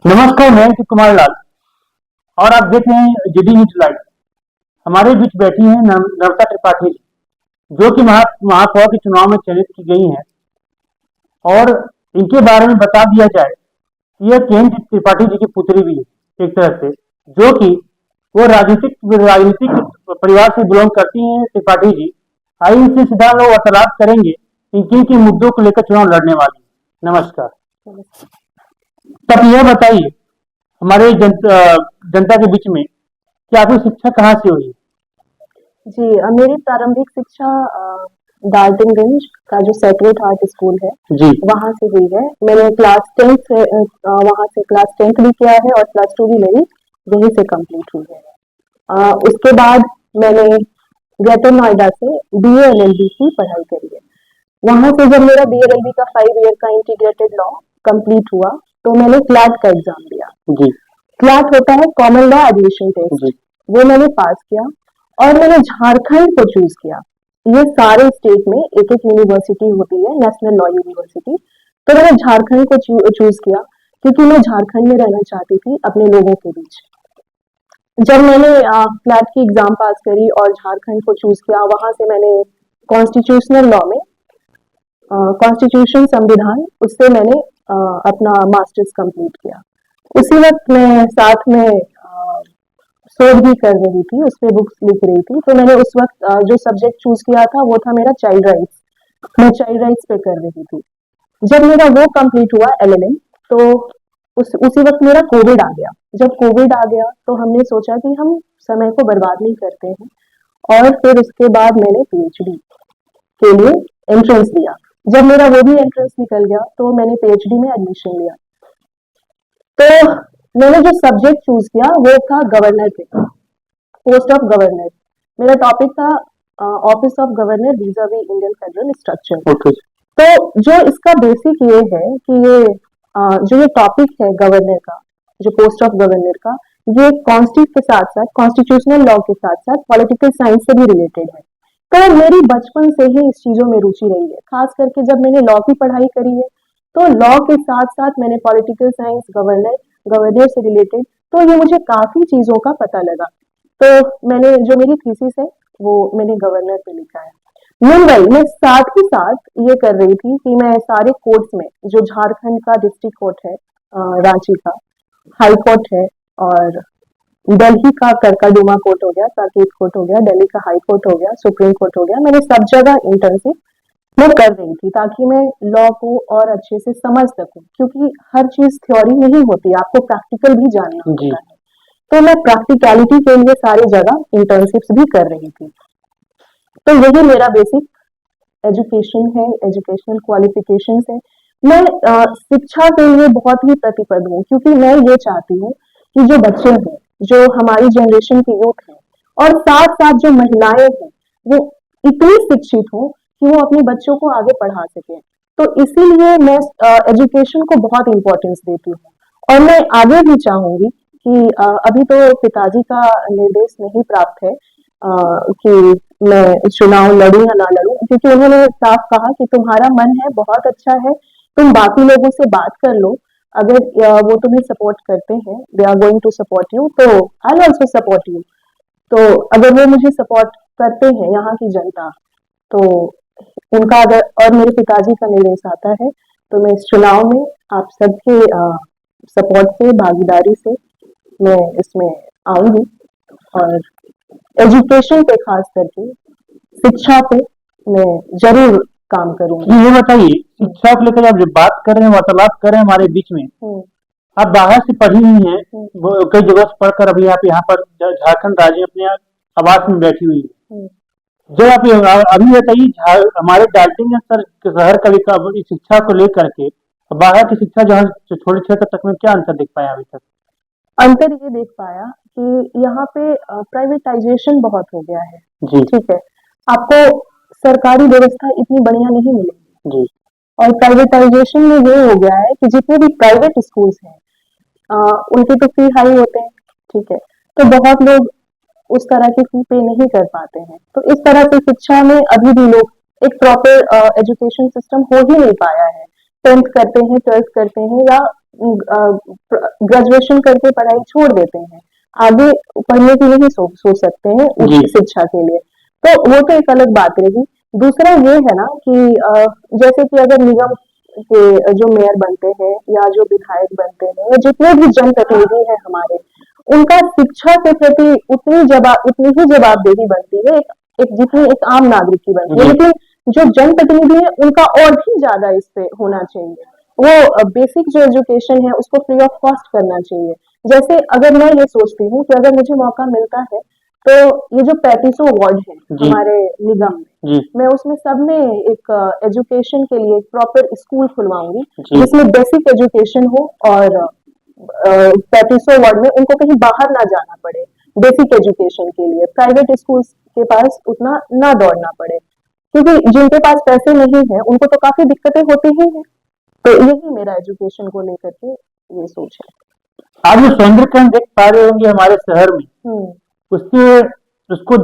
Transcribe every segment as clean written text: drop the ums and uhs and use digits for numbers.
नमस्कार, मैं अंकित कुमार लाल और आप देख रहे हैं जीडी न्यूज लाइव। हमारे बीच बैठी हैं नम्रता त्रिपाठी जी, जो कि महापौर के चुनाव में चयनित की गई हैं। और इनके बारे में बता दिया जाए कि यह केंद्र त्रिपाठी जी की पुत्री भी है एक तरह से, जो कि वो राजनीतिक परिवार से बिलोंग करती हैं त्रिपाठी जी। आइए इनसे सीधा लोग वार्तालाप करेंगे इनके मुद्दों को लेकर चुनाव लड़ने वाली। नमस्कार। तब यह बताइए हमारे जनता के बीच में कि आपकी शिक्षा कहाँ से हुई? जी, मेरी प्रारंभिक शिक्षा डाल्टनगंज का जो सेक्रेड हार्ट स्कूल है जी। वहाँ से हुई है। मैंने क्लास 10th से वहाँ से क्लास 10th भी किया है और प्लस 2 भी मेरी यहीं से कंप्लीट हुई है। उसके बाद मैंने ग्रेटर नोएडा से BA LLB की पढ़ाई करी है। वहाँ से जब मेरा BA LLB का 5 ईयर का इंटीग्रेटेड लॉ कंप्लीट हुआ तो मैंने क्लैट का एग्जाम दिया। जी। क्लैट होता है कॉमन लॉ एडमिशन टेस्ट, वो मैंने पास किया और मैंने झारखंड को चूज किया। ये सारे स्टेट में एक एक यूनिवर्सिटी होती है, नेशनल लॉ यूनिवर्सिटी, तो मैंने झारखंड को चूज किया क्योंकि मैं झारखंड में रहना चाहती थी अपने लोगों के बीच। जब मैंने क्लैट की एग्जाम पास करी और झारखंड को चूज किया, वहां से मैंने कॉन्स्टिट्यूशनल लॉ में कॉन्स्टिट्यूशन संविधान उससे मैंने अपना मास्टर्स कंप्लीट किया। उसी वक्त मैं साथ में शोध भी कर रही थी, उस पर बुक्स लिख रही थी। तो मैंने उस वक्त जो सब्जेक्ट चूज किया था वो था मेरा चाइल्ड राइट्स। मैं चाइल्ड राइट्स पे कर रही थी। जब मेरा वो कंप्लीट हुआ LLM, तो उसी वक्त मेरा कोविड आ गया। जब कोविड आ गया तो हमने सोचा कि हम समय को बर्बाद नहीं करते हैं और फिर उसके बाद मैंने PhD के लिए एंट्रेंस दिया। जब मेरा वो भी एंट्रेंस निकल गया तो मैंने PhD में एडमिशन लिया। तो मैंने जो सब्जेक्ट चूज किया वो था गवर्नर पे, पोस्ट ऑफ गवर्नर। मेरा टॉपिक था office of governor vis-a-vis Indian federal structure. तो जो इसका बेसिक ये है कि ये जो ये टॉपिक है गवर्नर का, जो पोस्ट ऑफ गवर्नर का, ये कॉन्स्टिट्यूशन के साथ साथ कॉन्स्टिट्यूशनल लॉ के साथ साथ पॉलिटिकल साइंस से भी रिलेटेड है। तो मेरी बचपन से ही इस चीजों में रुचि रही है, खास करके जब मैंने लॉ की पढ़ाई करी है तो लॉ के साथ साथ मैंने पॉलिटिकल साइंस, गवर्नर से रिलेटेड, तो ये मुझे काफी चीजों का पता लगा। तो मैंने जो मेरी थीसिस है वो मैंने गवर्नर पे लिखा है। मुंबई में साथ ही साथ ये कर रही थी कि मैं सारे कोर्ट्स में, जो झारखंड का डिस्ट्रिक्ट कोर्ट है, रांची का हाई कोर्ट है, और दिल्ली का करकाडुमा कोर्ट हो गया, साकेत कोर्ट हो गया, दिल्ली का हाई कोर्ट हो गया, सुप्रीम कोर्ट हो गया, मैंने सब जगह इंटर्नशिप मैं कर रही थी ताकि मैं लॉ को और अच्छे से समझ सकूं, क्योंकि हर चीज थ्योरी नहीं होती, आपको प्रैक्टिकल भी जानना होता है। तो मैं प्रैक्टिकलिटी के लिए सारी जगह इंटर्नशिप्स भी कर रही थी। तो यही मेरा बेसिक एजुकेशन है, एजुकेशनल क्वालिफिकेशंस है। मैं शिक्षा के लिए बहुत ही प्रतिबद्ध हूँ, क्योंकि मैं ये चाहती हूँ कि जो बच्चे हैं, जो हमारी जनरेशन की यूथ है, और साथ साथ जो महिलाएं हैं, वो इतनी शिक्षित हो कि वो अपने बच्चों को आगे पढ़ा सके। तो इसीलिए मैं एजुकेशन को बहुत इंपॉर्टेंस देती हूँ और मैं आगे भी चाहूंगी कि अभी तो पिताजी का निर्देश नहीं प्राप्त है कि मैं चुनाव लड़ूं या ना लड़ूं, क्योंकि उन्होंने साफ कहा कि तुम्हारा मन है बहुत अच्छा है, तुम बाकी लोगों से बात कर लो, अगर वो तुम्हें सपोर्ट करते हैं, they are going to support you, तो I will also support you. तो अगर वो मुझे सपोर्ट करते हैं, यहाँ की जनता, तो उनका अगर और मेरे पिताजी का निर्देश आता है, तो मैं इस चुनाव में आप सबके सपोर्ट से, भागीदारी से मैं इसमें आऊंगी और एजुकेशन पे, खास करके शिक्षा पे मैं जरूर काम करूंगी। ये बताइए, शिक्षा को लेकर आप जब बात कर रहे हैं, वार्तालाप कर रहे हैं हमारे बीच में, आप बाहर से पढ़ी हुई हैं, कई जगह से पढ़कर अभी आप यहाँ पर झारखंड राज्य में अपने आवास में बैठी हुई है। जब आप अभी बताइए, हमारे डाल्टनगंज शहर का भी शिक्षा को लेकर के बाहर की शिक्षा जहाँ थोड़ी क्षेत्र तक में क्या अंतर दिख पाया अभी तक? अंतर ये देख पाया कि यहाँ पे प्राइवेटाइजेशन बहुत हो गया है। जी। ठीक है, आपको सरकारी व्यवस्था इतनी बढ़िया नहीं मिलेगी जी। और प्राइवेटाइजेशन में ये हो गया है कि जितने भी प्राइवेट स्कूल्स हैं उनके तो फी हाई होते हैं। ठीक है, तो बहुत लोग उस तरह की फी पे नहीं कर पाते हैं। तो इस तरह से शिक्षा में अभी भी लोग एक प्रॉपर एजुकेशन सिस्टम हो ही नहीं पाया है। 10th करते हैं, 12th करते हैं, या ग्रेजुएशन करके पढ़ाई छोड़ देते हैं, आगे पढ़ने के लिए ही सोच सकते हैं जी उच्च शिक्षा के लिए। तो वो तो एक अलग बात रही। दूसरा ये है ना कि जैसे कि अगर निगम के जो मेयर बनते हैं या जो विधायक बनते हैं या जितने भी जनप्रतिनिधि हैं हमारे, उनका शिक्षा के प्रति उतनी ही जवाबदेही बनती है एक जितनी एक आम नागरिक की बनती है। जी लेकिन जो जनप्रतिनिधि है उनका और भी ज्यादा इस पे होना चाहिए। वो बेसिक जो एजुकेशन है उसको फ्री ऑफ कॉस्ट करना चाहिए। जैसे अगर मैं ये सोचती हूँ कि अगर मुझे मौका मिलता है तो ये जो 3500 वार्ड है जी हमारे निगम में, जी मैं उसमें सब में एक एजुकेशन के लिए एक प्रॉपर स्कूल खुलवाऊंगी जी जिसमें बेसिक एजुकेशन हो और 3500 वार्ड में उनको कहीं बाहर ना जाना पड़े बेसिक एजुकेशन के लिए, प्राइवेट स्कूल के पास उतना ना दौड़ना पड़े, क्योंकि जिनके पास पैसे नहीं है उनको तो काफी दिक्कतें होती ही हैं। तो यही मेरा एजुकेशन को लेकर के ये सोच है। आप जो सौंदर्यकरण देख पा रहे होंगे हमारे शहर में, उसके उसको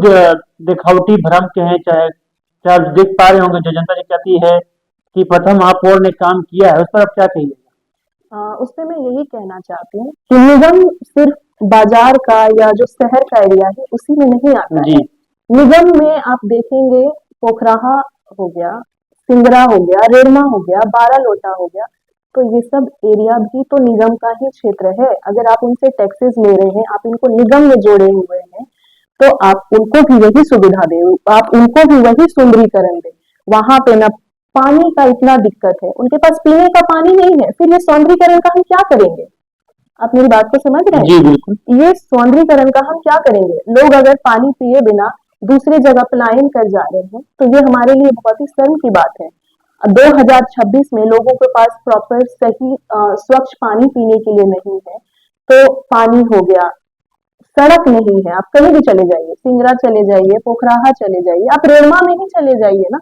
दिखावटी भ्रम कहें चाहे क्या, आप देख पा रहे होंगे जो जनता जी कहती है कि प्रथम महापौर ने काम किया है, उस पर आप क्या कहिएगा? उससे मैं यही कहना चाहती हूँ कि निगम सिर्फ बाजार का या जो शहर का एरिया है उसी में नहीं आता जी है। निगम में आप देखेंगे पोखराहा हो गया, सिंगरा हो गया, रेड़मा हो गया, बारालोटा हो गया, तो ये सब एरिया भी तो निगम का ही क्षेत्र है। अगर आप उनसे टैक्सेस ले रहे हैं, आप इनको निगम में जोड़े हुए हैं, तो आप उनको भी वही सुविधा दे, आप उनको भी वही सुंदरीकरण दे। वहां पे ना पानी का इतना दिक्कत है, उनके पास पीने का पानी नहीं है, फिर ये सौंदर्यीकरण का हम क्या करेंगे? आप मेरी बात को समझ रहे जी हैं? बिल्कुल। ये सौंदर्यीकरण का हम क्या करेंगे? लोग अगर पानी पिए बिना दूसरी जगह पलायन कर जा रहे हैं तो ये हमारे लिए बहुत ही शर्म की बात है। 2026 में लोगों के पास प्रॉपर सही स्वच्छ पानी पीने के लिए नहीं है, तो पानी हो गया, सड़क नहीं है, आप कहीं भी चले जाइए, सिंगरा चले जाइए, पोखराहा चले जाइए, आप रेड़मा में ही चले जाइए ना,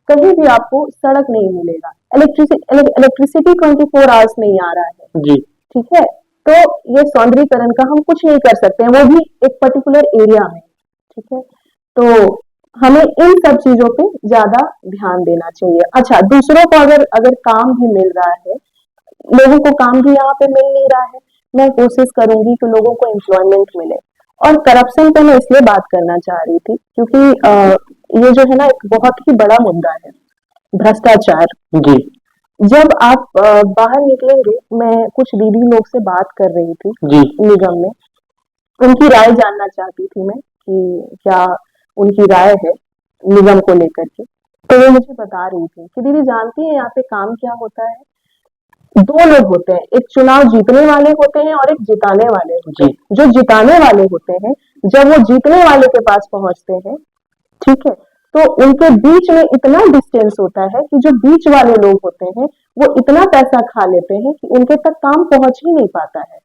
कहीं भी आपको सड़क नहीं मिलेगा। इलेक्ट्रिसिटी 24 आवर्स नहीं आ रहा है। जी ठीक है, तो ये सौंदर्यीकरण का हम कुछ नहीं कर सकते हैं, वो भी एक पर्टिकुलर एरिया में। ठीक है, तो हमें इन सब चीजों पे ज्यादा ध्यान देना चाहिए। अच्छा, दूसरों को अगर अगर काम भी मिल रहा है, लोगों को काम भी यहाँ पे मिल नहीं रहा है, मैं कोशिश करूंगी कि लोगों को एम्प्लॉयमेंट मिले। और करप्शन पे मैं इसलिए बात करना चाह रही थी क्योंकि ये जो है ना एक बहुत ही बड़ा मुद्दा है, भ्रष्टाचार। जी जब आप बाहर निकलेंगे, मैं कुछ दीदी लोग से बात कर रही थी जी निगम में, उनकी राय जानना चाहती थी मैं कि क्या उनकी राय है निगम को लेकर के। तो वो मुझे बता रही थी कि दीदी जानती है यहाँ पे काम क्या होता है? दो लोग होते हैं, एक चुनाव जीतने वाले होते हैं और एक जिताने वाले होते जी हैं। जो जिताने वाले होते हैं, जब वो जीतने वाले के पास पहुंचते हैं, ठीक है, तो उनके बीच में इतना डिस्टेंस होता है कि जो बीच वाले लोग होते हैं वो इतना पैसा खा लेते हैं कि उनके तक काम पहुंच ही नहीं पाता है।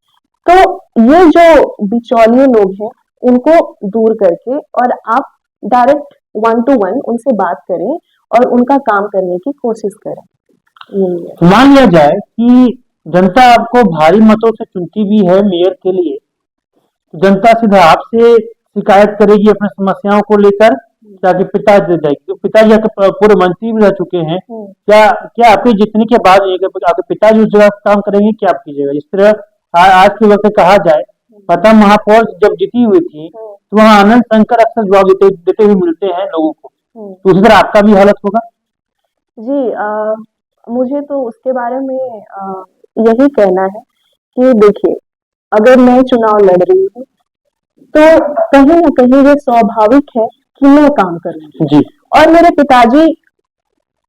तो ये जो बिचौलिए लोग हैं उनको दूर करके और आप डायरेक्ट 1 to 1 उनसे बात करें और उनका काम करने की कोशिश करें। यही है। मान लिया जाए कि जनता आपको भारी मतों से चुनती भी है मेयर के लिए, तो जनता सीधा आपसे शिकायत करेगी अपनी समस्याओं को लेकर, ताकि पिता दे जाएगी, तो पिताजी आपके पूर्व मंत्री भी रह चुके हैं, क्या क्या आपके जीतने के बाद आपके पिताजी उस जगह काम करेंगे, क्या आप कीजिएगा? जिस तरह आज के वक्त कहा जाए, प्रथम महापौर जब जीती हुई थी तो वहाँ आनंद शंकर अक्सर जवाब देते देते हुए मिलते हैं लोगों को, तो उसी तरह आपका भी हालत होगा। जी, मुझे तो उसके बारे में यही कहना है कि देखिए, अगर मैं चुनाव लड़ रही हूँ तो कहीं ना कहीं ये स्वाभाविक है कि मैं काम करूंगी। जी और मेरे पिताजी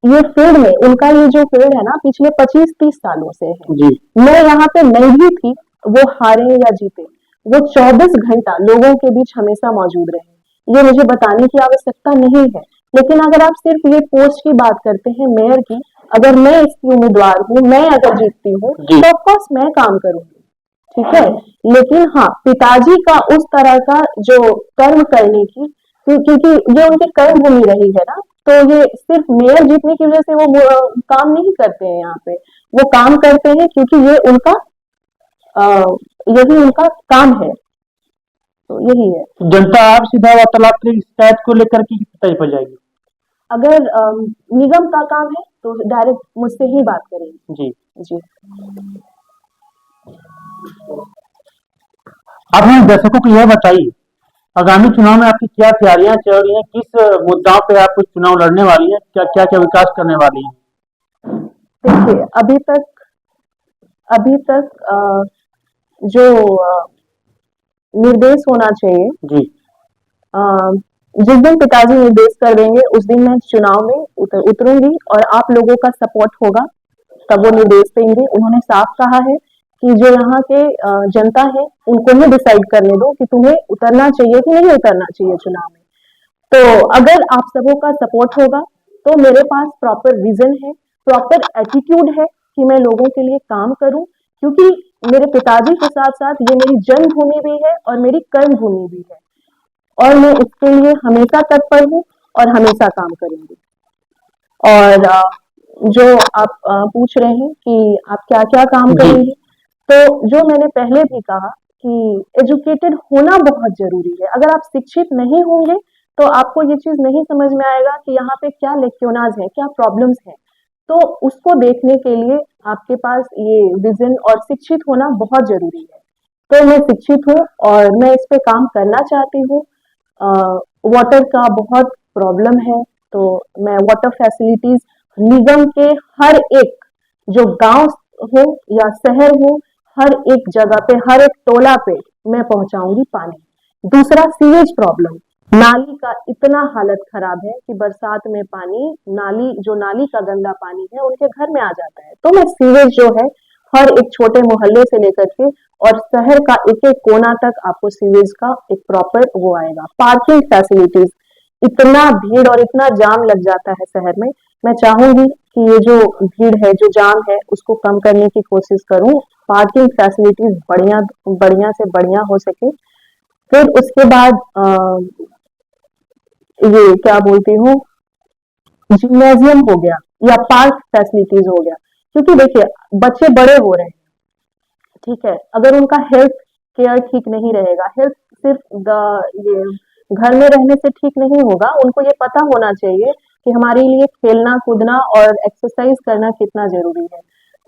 ये फील्ड में, उनका ये जो फील्ड है ना पिछले 25-30 सालों से है। जी मैं यहाँ पे नई भी थी, वो हारे या जीते, वो 24 घंटा लोगों के बीच हमेशा मौजूद रहे, ये मुझे बताने की आवश्यकता नहीं है। लेकिन अगर आप सिर्फ ये पोस्ट की बात करते हैं मेयर की, अगर मैं इसकी उम्मीदवार हूँ, मैं अगर जीतती हूँ जी तो ऑफकोर्स मैं काम करूंगी। ठीक है, लेकिन हाँ, पिताजी का उस तरह का जो कर्म करने की, क्योंकि ये उनकी कर्म भूमि रही है ना, तो ये सिर्फ मेयर जीतने की वजह से वो काम नहीं करते हैं यहाँ पे, वो काम करते हैं क्योंकि ये उनका यही उनका काम है। तो यही है। तो जनता आप सीधा वार्तालाप करेगी शिकायत को लेकर के, कि पिताजी पर जाएगी? अगर निगम का काम है तो डायरेक्ट मुझसे ही बात करेंगे। जी जी। आप हमें दर्शकों को यह बताइए, आगामी चुनाव में आपकी क्या तैयारियां चल रही हैं, किस मुद्दाओं पे आप चुनाव लड़ने वाली हैं, क्या क्या क्या विकास करने वाली हैं? देखिए, अभी तक जो निर्देश होना चाहिए, जी जिस दिन पिताजी निर्देश कर देंगे उस दिन मैं चुनाव में उतरूंगी और आप लोगों का सपोर्ट होगा, तब वो निर्देश देंगे। उन्होंने साफ कहा है कि जो यहाँ के जनता है उनको ही डिसाइड करने दो कि तुम्हें उतरना चाहिए कि नहीं उतरना चाहिए चुनाव में। तो अगर आप सबों का सपोर्ट होगा तो मेरे पास प्रॉपर विजन है, प्रॉपर एटीट्यूड है कि मैं लोगों के लिए काम करूं, क्योंकि मेरे पिताजी के साथ साथ ये मेरी जन्मभूमि भी है और मेरी कर्म भूमि भी है, और मैं इसके लिए हमेशा तत्पर हूँ और हमेशा काम करूंगी। और जो आप पूछ रहे हैं कि आप क्या क्या काम जी करेंगे, तो जो मैंने पहले भी कहा कि एजुकेटेड होना बहुत जरूरी है। अगर आप शिक्षित नहीं होंगे तो आपको ये चीज नहीं समझ में आएगा कि यहाँ पे क्या लेक्योनाज है, क्या प्रॉब्लम्स है। तो उसको देखने के लिए आपके पास ये विजन और शिक्षित होना बहुत जरूरी है। तो मैं शिक्षित हूँ और मैं इस पे काम करना चाहती हूँ। वाटर का बहुत प्रॉब्लम है, तो मैं वाटर फैसिलिटीज निगम के हर एक जो गांव हो या शहर हो, हर एक जगह पे, हर एक टोला पे मैं पहुंचाऊंगी पानी। दूसरा, सीवेज प्रॉब्लम, नाली का इतना हालत खराब है कि बरसात में पानी नाली का गंदा पानी है उनके घर में आ जाता है। तो मैं सीवेज जो है हर एक छोटे मोहल्ले से लेकर के और शहर का एक एक कोना तक आपको सीवेज का एक प्रॉपर वो आएगा। पार्किंग फैसिलिटीज, इतना भीड़ और इतना जाम लग जाता है शहर में, मैं चाहूंगी कि ये जो भीड़ है, जो जाम है, उसको कम करने की कोशिश करूं। पार्किंग फैसिलिटीज बढ़िया बढ़िया से बढ़िया हो सके। फिर उसके बाद ये क्या बोलती हूँ, जिम्नेजियम हो गया या पार्क फैसिलिटीज हो गया, क्योंकि देखिए बच्चे बड़े हो रहे हैं, ठीक है, अगर उनका हेल्थ केयर ठीक नहीं रहेगा, हेल्थ सिर्फ ये घर में रहने से ठीक नहीं होगा, उनको ये पता होना चाहिए कि हमारे लिए खेलना कूदना और एक्सरसाइज करना कितना जरूरी है।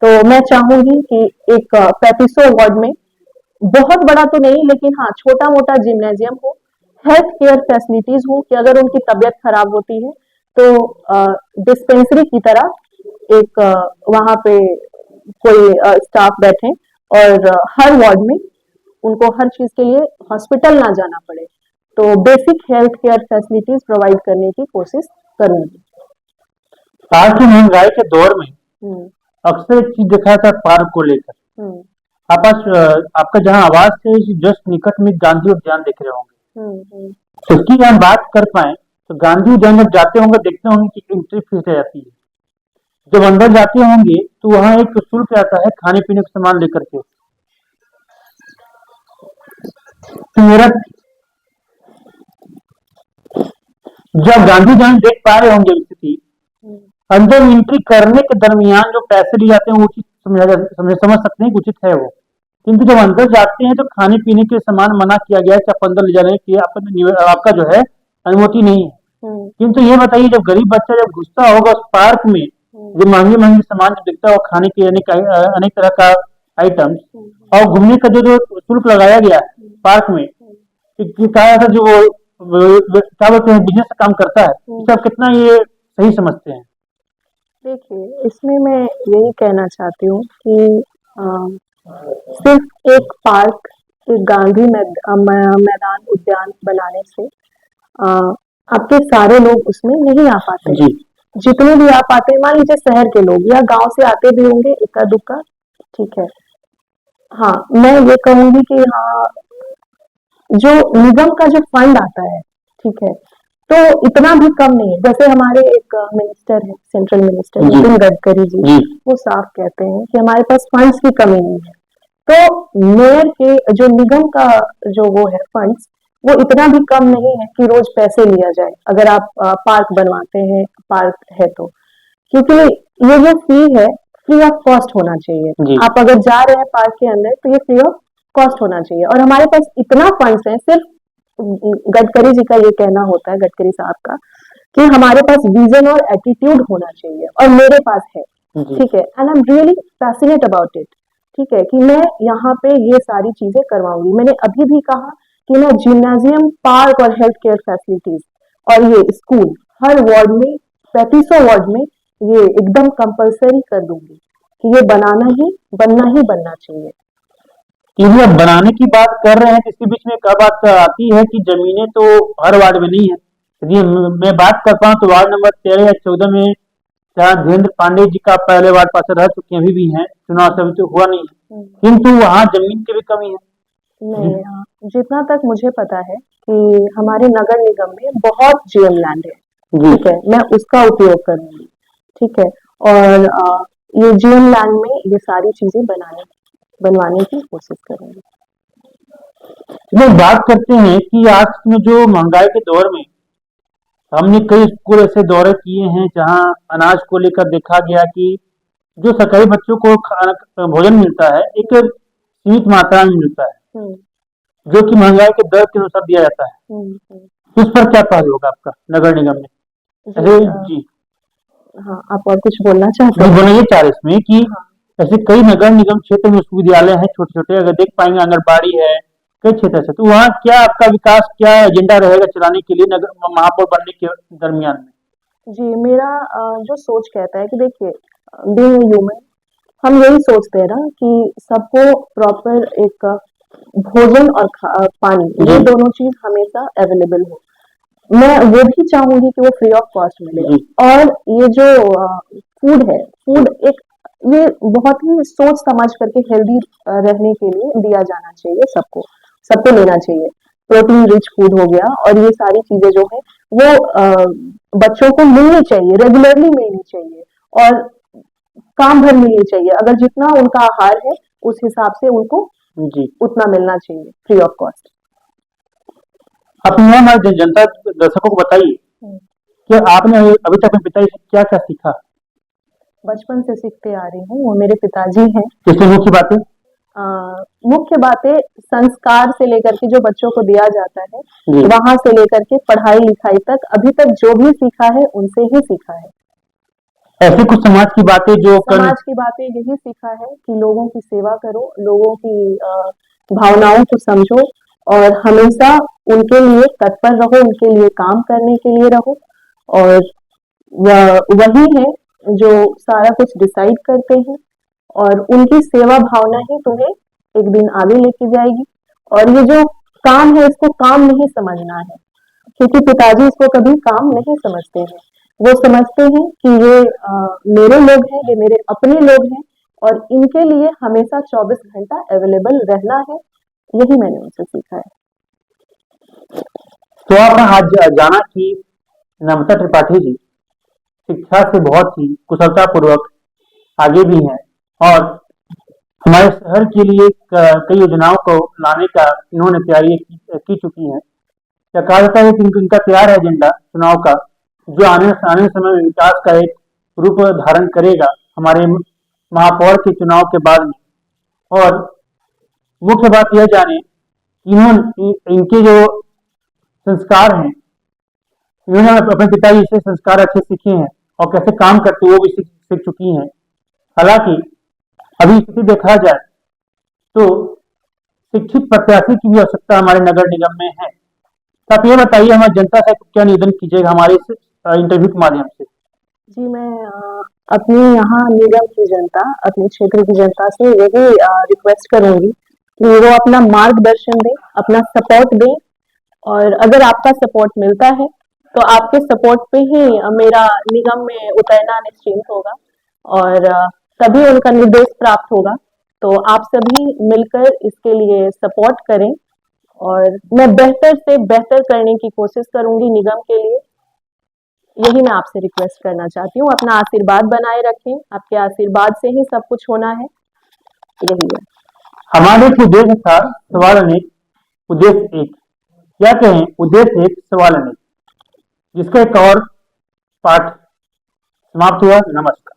तो मैं चाहूंगी कि एक 3500 वार्ड में बहुत बड़ा तो नहीं लेकिन हाँ छोटा मोटा जिम्नेजियम हो, हेल्थ केयर फैसिलिटीज हो कि अगर उनकी तबीयत खराब होती है तो डिस्पेंसरी की तरह एक वहां पे कोई स्टाफ बैठे और हर वार्ड में उनको हर चीज के लिए हॉस्पिटल ना जाना पड़े। तो basic health care facilities provide करने की कोशिश करूंगी। आज की महंगाई के दौर में हम्म, अक्सर एक चीज देखा जाता है पार्क को लेकर। हम्म, आपका जहाँ आवाज से जस्ट निकट में गांधी उद्यान देख रहे होंगे, हम्म, तो इसकी हम बात कर पाए तो गांधी उद्यान जब जाते होंगे देखते होंगे कि एंट्री फीस रह जाती है। जब अंदर जाते होंगे तो वहाँ एक शुल्क आता है खाने पीने का सामान लेकर के। तो मेरा जब गांधी उद्यान देख पा रहे होंगे स्थिति, हम्म, अंदर एंट्री करने के दरमियान जो पैसे लिए जाते हैं वो उचित समझ सकते हैं कि उचित है वो, किंतु जब अंदर जाते हैं तो खाने पीने के सामान मना किया गया है कि आप अंदर ले जाने की आपका जो है अनुमति नहीं है। हम्म, किंतु ये बताइए जब गरीब बच्चा जब घुसता होगा उस पार्क में, हम्म, जो महंगे महंगे सामान जो दिखता है वो खाने के अनेक तरह का आइटम्स हम्म, और घूमने का जो जो शुल्क लगाया गया है हम्म, पार्क में, कि कहा था जो क्या बोलते हैं बिजनेस का काम करता है, हम्म। इसे आप कितना ये सही समझते हैं? देखिए, इसमें मैं यही कहना चाहती हूँ कि सिर्फ एक पार्क, एक गांधी मैदान उद्यान बनाने से आपके सारे लोग उसमें नहीं आ पाते। जी जितने भी आ पाते हैं, मान लीजिए शहर के लोग या गांव से आते भी होंगे इक्का दुक्का, ठीक है। हाँ, मैं ये कहूंगी कि हाँ, जो निगम का जो फंड आता है, ठीक है, तो इतना भी कम नहीं है। जैसे हमारे एक मिनिस्टर है, सेंट्रल मिनिस्टर जी नितिन गडकरी जी, जी वो साफ कहते हैं कि हमारे पास फंड्स की कमी नहीं है। तो मेयर के जो निगम का जो वो है फंड्स, वो इतना भी कम नहीं है कि रोज पैसे लिया जाए अगर आप पार्क बनवाते हैं, पार्क है तो, क्योंकि ये जो फी है फ्री ऑफ कॉस्ट होना चाहिए। जी आप अगर जा रहे हैं पार्क के अंदर तो ये फ्री ऑफ कॉस्ट होना चाहिए, और हमारे पास इतना फंड्स है, सिर्फ गडकरी जी का ये कहना होता है, गडकरी साहब का, कि हमारे पास विजन और एटीट्यूड होना चाहिए, और मेरे पास है, जी ठीक है, and I am really passionate about it, ठीक है, कि मैं यहाँ पे ये सारी चीजें करवाऊंगी। मैंने अभी भी कहा कि मैं जिम्नाजियम, पार्क और हेल्थ केयर फैसिलिटीज और ये स्कूल हर वार्ड में, 3500 वार्ड में ये एकदम कंपलसरी कर दूंगी कि ये बनना ही बनना चाहिए। ये अब बनाने की बात कर रहे हैं तो इसके बीच में एक बात आती है कि जमीनें तो हर वार्ड में नहीं है। यदि मैं बात करता हूँ तो वार्ड नंबर 13 या 14 में जहाँ धीरेन्द्र पांडे जी का पहले वार्ड पार्षद रह चुके हैं, अभी भी हैं, चुनाव से अभी तो हुआ नहीं है, किंतु वहाँ जमीन की भी कमी है। नहीं, जितना तक मुझे पता है कि हमारे नगर निगम में बहुत जीएम लैंड है, जी ठीक है, मैं उसका उपयोग करूंगी, ठीक है, और ये जीएम लैंड में ये सारी चीजें बनवाने की कोशिश करूंगी। चलिए बात करते हैं कि आज में जो महंगाई के दौर में हमने कई स्कूल ऐसे दौरे किए हैं जहां अनाज को लेकर देखा गया कि जो सरकारी बच्चों को खाना भोजन मिलता है एक सीमित मात्रा में मिलता है, हम्म, जो कि महंगाई के दर के अनुसार दिया जाता है। हम्म। उस पर क्या पहलू होगा आपका नगर निगम में? जी, अरे जी हाँ, आप और कुछ बोलना चाहते जी, हैं? बोला ये चाह रहे इसमें कि हाँ, ऐसे कई नगर निगम क्षेत्र में विश्वविद्यालय हैं छोटे छोटे, अगर देख पाएंगे आंगनबाड़ी है कई क्षेत्र से, तो वहाँ क्या आपका विकास, क्या एजेंडा रहेगा चलाने के लिए नगर महापौर बनने के दरमियान में? जी, मेरा जो सोच कहता है कि देखिए, बीइंग ह्यूमन, हम यही सोचते हैं ना कि सबको प्रॉपर एक भोजन और पानी, ये जी दोनों चीज हमेशा अवेलेबल हो। मैं वो भी चाहूंगी कि वो फ्री ऑफ कॉस्ट मिले। जी और ये जो फूड है, फूड एक, ये बहुत ही सोच समझ करके हेल्दी रहने के लिए दिया जाना चाहिए सबको, सबको लेना चाहिए। प्रोटीन रिच फूड हो गया और ये सारी चीजें जो है वो बच्चों को मिलनी चाहिए, रेगुलरली मिलनी चाहिए और काम भर मिलनी चाहिए। अगर जितना उनका आहार है उस हिसाब से उनको जी उतना मिलना चाहिए फ्री ऑफ कॉस्ट। अपने यहाँ हमारे जनता दर्शकों को बताइए कि आपने अभी तक अपने पिताजी से क्या क्या सीखा? बचपन से सीखते आ रही हूँ, वो मेरे पिताजी हैं। इसमें मुख्य बातें? अ, मुख्य बातें संस्कार से लेकर के जो बच्चों को दिया जाता है, जी वहां से लेकर के पढ़ाई लिखाई तक अभी तक जो भी सीखा है उनसे ही सीखा है। ऐसी कुछ समाज की बातें जो समाज की बातें यही सीखा है कि लोगों की सेवा करो, लोगों की भावनाओं को समझो और हमेशा उनके लिए तत्पर रहो, उनके लिए काम करने के लिए रहो। और वही है जो सारा कुछ डिसाइड करते हैं और उनकी सेवा भावना ही तुम्हें एक दिन आगे लेके जाएगी। और ये जो काम है इसको काम नहीं समझना है, क्योंकि पिताजी इसको कभी काम नहीं समझते हैं। वो समझते हैं कि ये मेरे लोग हैं, ये मेरे अपने लोग हैं और इनके लिए हमेशा 24 घंटा अवेलेबल रहना है। यही मैंने उनसे सीखा है। तो आपने आज जाना कि नम्रता त्रिपाठी जी शिक्षा से बहुत ही कुशलता पूर्वक आगे भी हैं और हमारे शहर के लिए कई योजनाओं को लाने का इन्होंने तैयारी की चुकी है। क्या कहा जाता है कि इनका तैयार है एजेंडा चुनाव का, जो आने समय में विकास का एक रूप धारण करेगा हमारे महापौर के चुनाव के बाद में। और मुख्य बात यह जाने कि इनके जो संस्कार हैं, इन्होंने अपने पिताजी से संस्कार अच्छे सीखे हैं और कैसे काम करते वो भी सीख चुकी हैं। हालांकि अभी स्थिति देखा जाए तो शिक्षित प्रत्याशी की भी आवश्यकता हमारे नगर निगम में है। तो आप ये बताइए हमारी जनता से क्या निवेदन कीजिएगा हमारे इस इंटरव्यू के माध्यम से? जी, मैं अपने यहाँ निगम की जनता, अपने क्षेत्र की जनता से यही रिक्वेस्ट करूंगी कि वो अपना मार्गदर्शन दें, अपना सपोर्ट दें। और अगर आपका सपोर्ट मिलता है तो आपके सपोर्ट पे ही मेरा निगम में उतरना निश्चिंत होगा और तभी उनका निर्देश प्राप्त होगा। तो आप सभी मिलकर इसके लिए सपोर्ट करें और मैं बेहतर से बेहतर करने की कोशिश करूंगी निगम के लिए। यही मैं आपसे रिक्वेस्ट करना चाहती हूँ। अपना आशीर्वाद बनाए रखें, आपके आशीर्वाद से ही सब कुछ होना है। यही है हमारे एक उद्देश्य था, सवाल अनेक उद्देश्य एक, क्या कहें, उद्देश्य एक सवाल अनेक, जिसका एक और पाठ समाप्त हुआ। नमस्कार।